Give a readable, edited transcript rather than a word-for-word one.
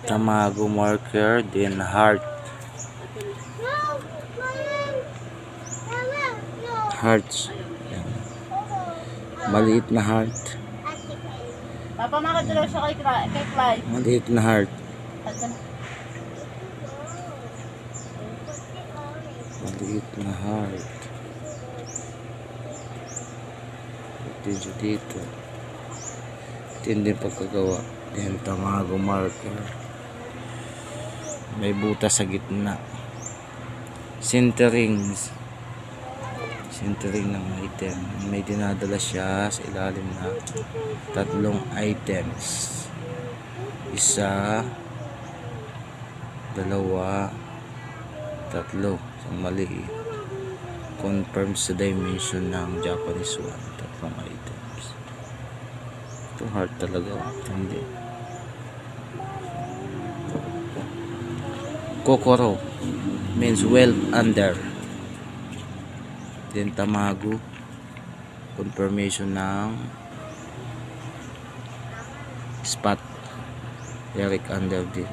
Tamago marker, then heart. Hearts. Yan. Maliit na heart. Papa, makadalaw siya kay Clyde. Maliit na heart. Maliit na heart. Ito dito. Ito din pagkagawa. Yan, tamago marker. May butas sa gitna. Centering ng item. May dinadala siya sa ilalim na 3 items. 1, 2, 3. So maliit. Confirms sa dimension ng Japanese one. 3 items. Ito hard talaga. Hindi. Kokoro means well under. Then tamago, confirmation ng spot, Eric under din.